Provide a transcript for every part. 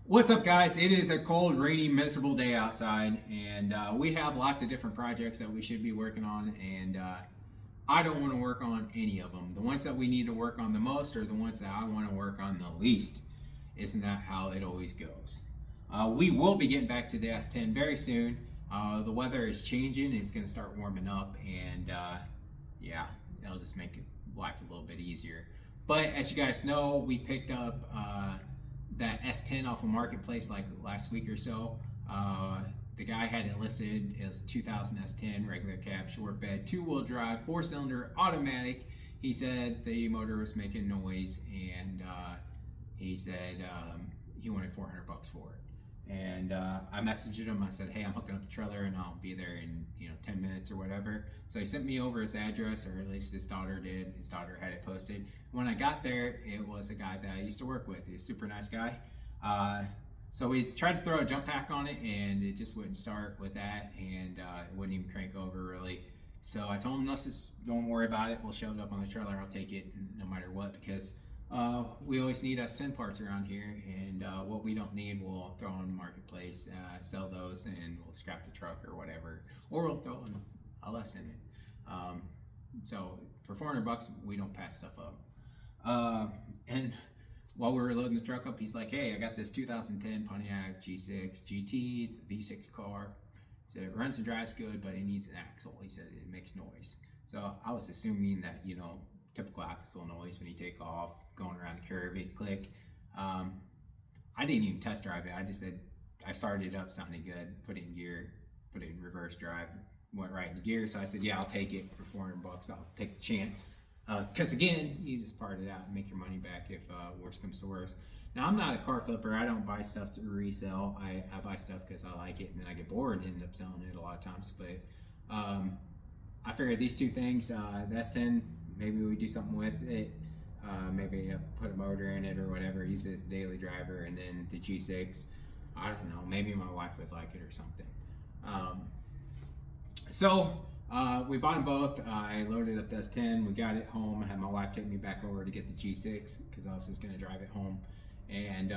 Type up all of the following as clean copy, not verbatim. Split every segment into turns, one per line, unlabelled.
What's up, guys? It is a cold, rainy, miserable day outside, and we have lots of different projects that we should be working on, and I don't want to work on any of them. The ones that we need to work on the most are the ones that I want to work on the least. Isn't that how it always goes? We will be getting back to the S10 very soon. The weather is changing, it's going to start warming up, and yeah, it'll just make life a little bit easier. But as you guys know, we picked up that S10 off of Marketplace like last week or so. The guy had it listed as 2000 S10, regular cab, short bed, two-wheel drive, four-cylinder, automatic. He said the motor was making noise, and he said he wanted $400 for it. And I messaged him. I said, "Hey, I'm hooking up the trailer, and I'll be there in 10 minutes or whatever." So he sent me over his address, or at least his daughter did. His daughter had it posted. When I got there, it was a guy that I used to work with. He's a super nice guy. So we tried to throw a jump pack on it, and it just wouldn't start with that, and it wouldn't even crank over really. So I told him, "Let's just don't worry about it. We'll show it up on the trailer. I'll take it no matter what, because we always need S10 parts around here, and what we don't need, we'll throw on Marketplace, sell those, and we'll scrap the truck or whatever, or we'll throw in a less in it. So for $400, we don't pass stuff up. And while we were loading the truck up, he's like, "Hey, I got this 2010 Pontiac G6 GT. It's a V6 car. He said it runs and drives good, but it needs an axle. He said it makes noise." So I was assuming that, typical axle noise when you take off, going around the curve, it click. I didn't even test drive it. I just said I started it up, sounded good, put it in gear, put it in reverse drive, went right into gear. So I said, "Yeah, I'll take it for $400. I'll take the chance." Because again, you just part it out and make your money back if worst comes to worst. Now, I'm not a car flipper. I don't buy stuff to resell. I buy stuff because I like it, and then I get bored and end up selling it a lot of times. But I figured these two things, the S10, maybe we do something with it. Maybe put a motor in it or whatever, use it as a daily driver, and then the G6, I don't know, maybe my wife would like it or something. So we bought them both. I loaded up the S10, we got it home. I had my wife take me back over to get the G6 because I was just going to drive it home. And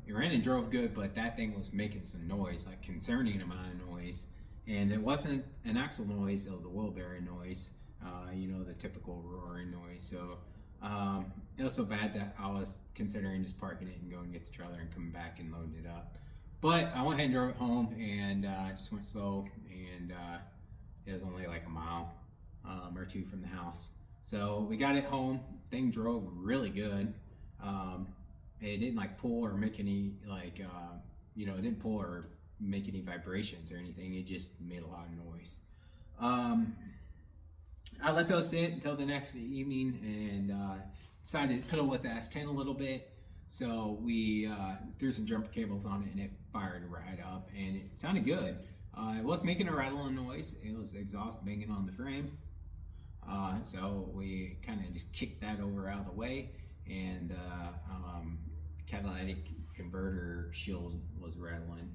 it ran and drove good, but that thing was making some noise, like concerning amount of noise. And it wasn't an axle noise, it was a wheel bearing noise, the typical roaring noise. So it was so bad that I was considering just parking it and going to get the trailer and coming back and loading it up. But I went ahead and drove it home, and I just went slow, and it was only like a mile or two from the house. So we got it home. Thing drove really good. It didn't pull or make any it didn't pull or make any vibrations or anything. It just made a lot of noise. I let those sit until the next evening, and decided to piddle with the S10 a little bit. So we threw some jumper cables on it, and it fired right up, and it sounded good. It was making a rattling noise. It was the exhaust banging on the frame. So we kind of just kicked that over out of the way, and catalytic converter shield was rattling.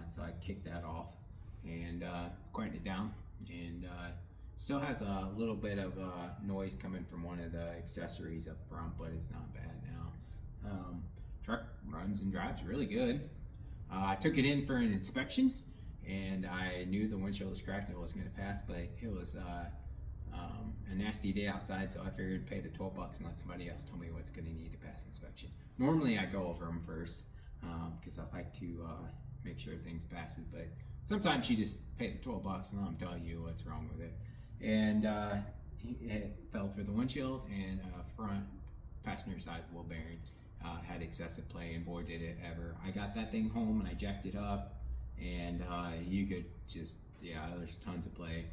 So I kicked that off and quieted it down, and still has a little bit of noise coming from one of the accessories up front, but it's not bad now. Truck runs and drives really good. I took it in for an inspection, and I knew the windshield was cracked and it wasn't going to pass, but it was a nasty day outside, so I figured pay the $12 and let somebody else tell me what's going to need to pass inspection. Normally I go over them first because I like to make sure things passes, but sometimes you just pay the $12 and let them tell you what's wrong with it. And it fell for the windshield, and front passenger side wheel bearing had excessive play, and boy did it ever. I got that thing home and I jacked it up, and you could just, there's tons of play.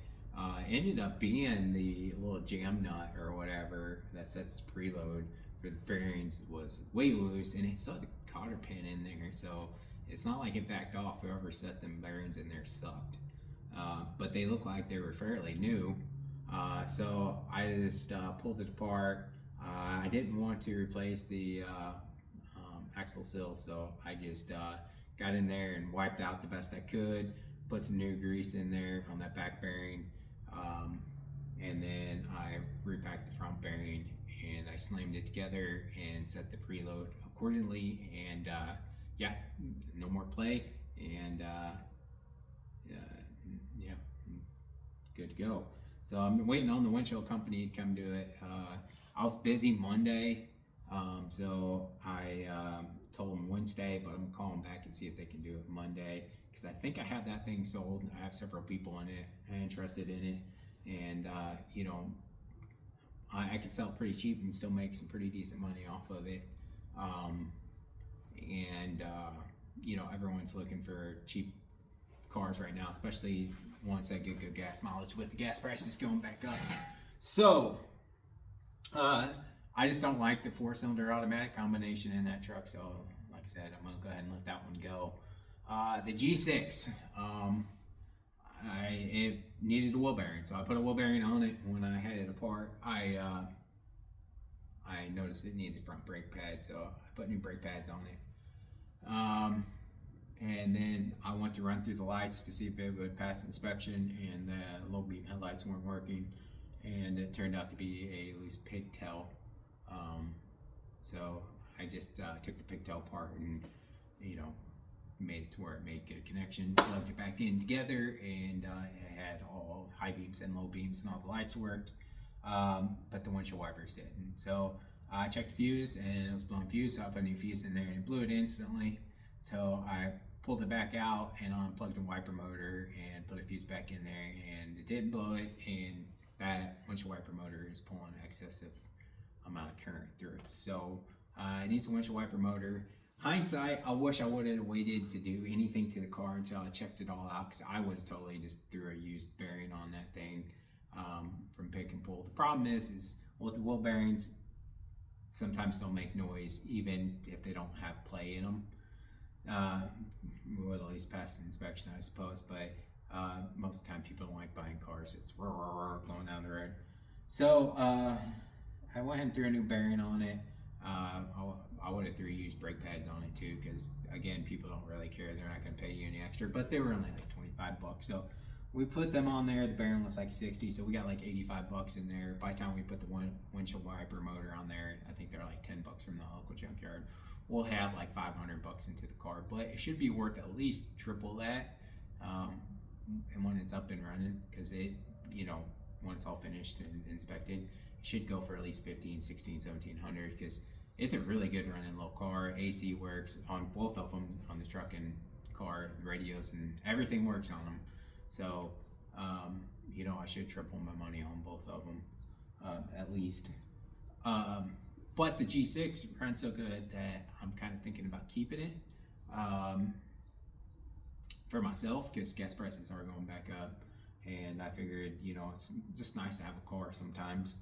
Ended up being the little jam nut or whatever that sets the preload for the bearings was way loose, and it still had the cotter pin in there, so it's not like it backed off. Whoever set them bearings in there sucked. But they looked like they were fairly new. So I just pulled it apart. I didn't want to replace the axle seal, so I just got in there and wiped out the best I could, put some new grease in there on that back bearing, and then I repacked the front bearing, and I slammed it together and set the preload accordingly, and yeah, no more play, and yeah, good to go. So I'm waiting on the windshield company to come do it. I was busy Monday, so I told them Wednesday, but I'm gonna call them back and see if they can do it Monday because I think I have that thing sold. I have several people in it interested in it, and I could sell it pretty cheap and still make some pretty decent money off of it. Um, and everyone's looking for cheap cars right now, especially ones that get good gas mileage with the gas prices going back up. So I just don't like the 4-cylinder automatic combination in that truck. So like I said, I'm gonna go ahead and let that one go. The G6, it needed a wheel bearing, so I put a wheel bearing on it. When I had it apart, I noticed it needed front brake pads, so I put new brake pads on it. And then I went to run through the lights to see if it would pass inspection, and the low beam headlights weren't working, and it turned out to be a loose pigtail. So I just took the pigtail apart and made it to where it made good connection, plugged it back in together, and it had all high beams and low beams, and all the lights worked, but the windshield wipers didn't. So I checked the fuse, and it was blowing fuse, so I put a new fuse in there, and it blew it instantly. So I pulled it back out and unplugged the wiper motor and put a fuse back in there, and it didn't blow it, and that windshield wiper motor is pulling excessive amount of current through it. So it needs a windshield wiper motor. Hindsight, I wish I would have waited to do anything to the car until I checked it all out, because I would have totally just threw a used bearing on that thing from pick and pull. The problem is with the wheel bearings, sometimes they'll make noise even if they don't have play in them. Would at least pass the inspection, I suppose, but most of the time people don't like buying cars. It's going down the road. So I went ahead and threw a new bearing on it. I would have threw used brake pads on it too, because again, people don't really care. They're not going to pay you any extra, but they were only like $25. So we put them on there. The bearing was like 60, so we got like $85 in there. By the time we put the windshield wiper motor on there, I think they're like $10 from the local junkyard. We'll have like $500 into the car, but it should be worth at least triple that. And when it's up and running, because it, when it's all finished and inspected, it should go for at least 15, 16, 1700, because it's a really good running little car. AC works on both of them, on the truck and car, radios and everything works on them. So, I should triple my money on both of them, at least. But the G6 runs so good that I'm kind of thinking about keeping it for myself, because gas prices are going back up, and I figured, it's just nice to have a car sometimes.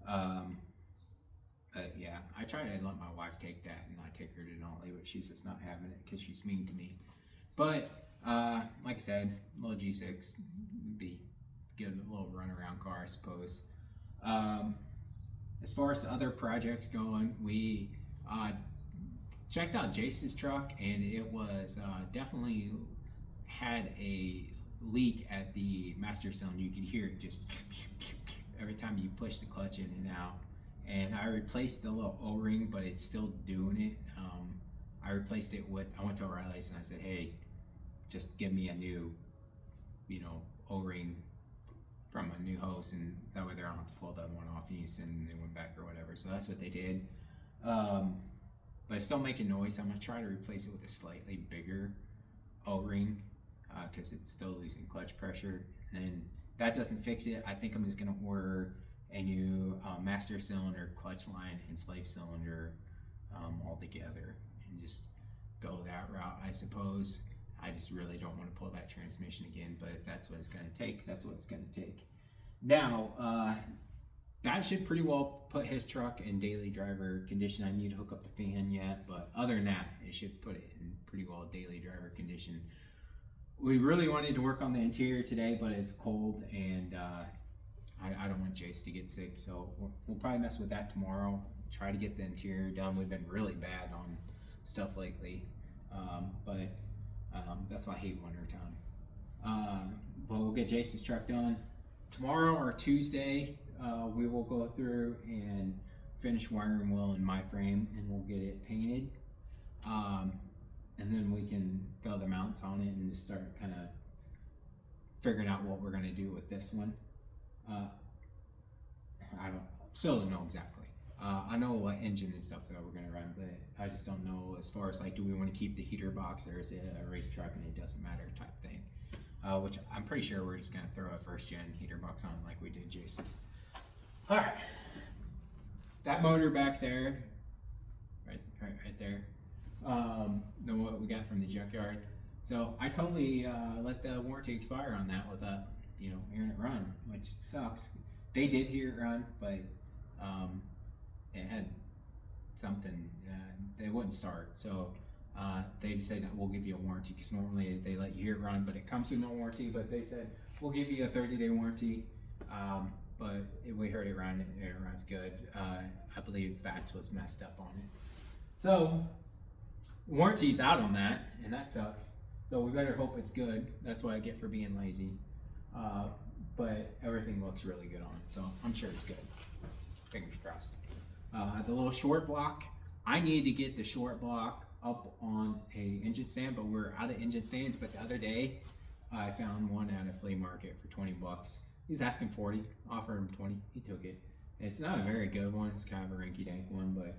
But yeah, I try to let my wife take that and not take her to Denali, but she's just not having it because she's mean to me. But like I said, little G6 would be good, a little runaround car, I suppose. As far as the other projects going, we checked out Jace's truck, and it was definitely had a leak at the master cylinder. You could hear it just every time you push the clutch in and out. And I replaced the little O-ring, but it's still doing it. I replaced it with, I went to O'Reilly's and I said, hey, just give me a new, O-ring from a new hose, and that way they don't have to pull the other one off and you send it one back or whatever. So that's what they did. But it's still making noise, so I'm gonna try to replace it with a slightly bigger O-ring, because it's still losing clutch pressure. And then that doesn't fix it. I think I'm just gonna order a new master cylinder, clutch line, and slave cylinder all together, and just go that route, I suppose. I just really don't want to pull that transmission again, but if that's what it's going to take, that's what it's going to take. Now, that should pretty well put his truck in daily driver condition. I need to hook up the fan yet, but other than that, it should put it in pretty well daily driver condition. We really wanted to work on the interior today, but it's cold, and I don't want Jace to get sick, so we'll probably mess with that tomorrow. Try to get the interior done. We've been really bad on stuff lately, but that's why I hate winter time. But we'll get Jace's truck done tomorrow or Tuesday. We will go through and finish wiring wheel in my frame, and we'll get it painted. and then we can throw the mounts on it and just start kind of figuring out what we're going to do with this one. I still don't know exactly. I know what engine and stuff that we're going to run, but I just don't know as far as like, do we want to keep the heater box or is it a race truck and it doesn't matter type thing. Which I'm pretty sure we're just going to throw a first gen heater box on like we did Jace's. All right, that motor back there, right there, the what we got from the junkyard. So I totally let the warranty expire on that without, hearing it run, which sucks. They did hear it run, but it had something, they wouldn't start. So they just said, we'll give you a warranty, because normally they let you hear it run, but it comes with no warranty. But they said, we'll give you a 30-day warranty. But we heard it run, it runs good. I believe VATS was messed up on it. So warranty's out on that, and that sucks. So we better hope it's good. That's what I get for being lazy. But everything looks really good on it, so I'm sure it's good. Fingers crossed. The little short block, I need to get the short block up on a engine stand, but we're out of engine stands. But the other day, I found one at a flea market for 20 bucks. He's asking 40, offered him 20, he took it. It's not a very good one, it's kind of a rinky-dink one, but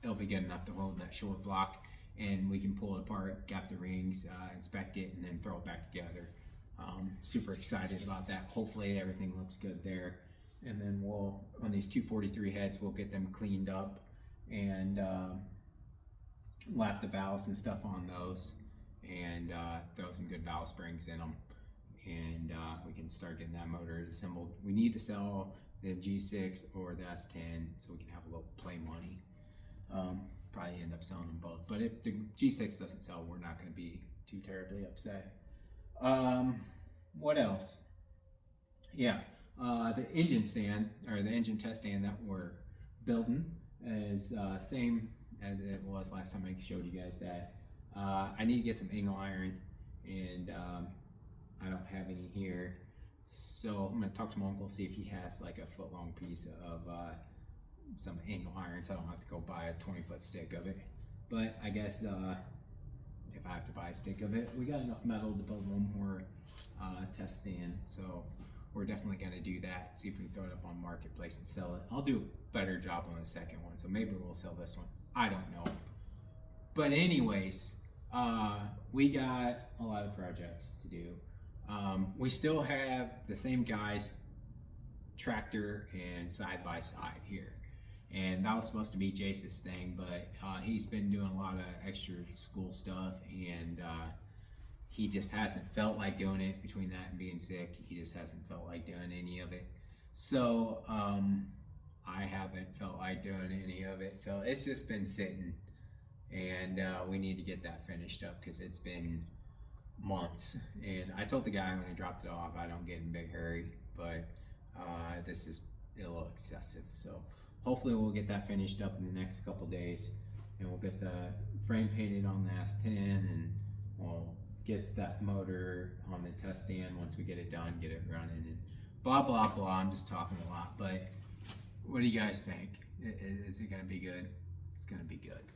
it'll be good enough to hold that short block, and we can pull it apart, gap the rings, inspect it, and then throw it back together. Super excited about that. Hopefully everything looks good there. And then we'll, on these 243 heads, we'll get them cleaned up and lap the valves and stuff on those, and throw some good valve springs in them. And we can start getting that motor assembled. We need to sell the G6 or the S10 so we can have a little play money. Probably end up selling them both. But if the G6 doesn't sell, we're not going to be too terribly upset. What else? Yeah, the engine stand, or the engine test stand that we're building is same as it was last time I showed you guys that. I need to get some angle iron, and I don't have any here, so I'm gonna talk to my uncle, see if he has like a foot long piece of some angle iron, so I don't have to go buy a 20-foot stick of it. But I guess if I have to buy a stick of it, we got enough metal to build one more test stand, so we're definitely gonna do that, see if we can throw it up on Marketplace and sell it. I'll do a better job on the second one, so maybe we'll sell this one, I don't know. But anyways, we got a lot of projects to do. We still have the same guys, tractor and side by side here, and that was supposed to be Jace's thing, but he's been doing a lot of extra school stuff, and he just hasn't felt like doing it. Between that and being sick, he just hasn't felt like doing any of it. So I haven't felt like doing any of it, so it's just been sitting, and we need to get that finished up because it's been months. And I told the guy when I dropped it off, I don't get in a big hurry, but this is a little excessive. So hopefully we'll get that finished up in the next couple days, and we'll get the frame painted on the S10, and we'll get that motor on the test stand once we get it done, get it running, and blah blah blah. I'm just talking a lot, but what do you guys think? Is it gonna be good? It's gonna be good.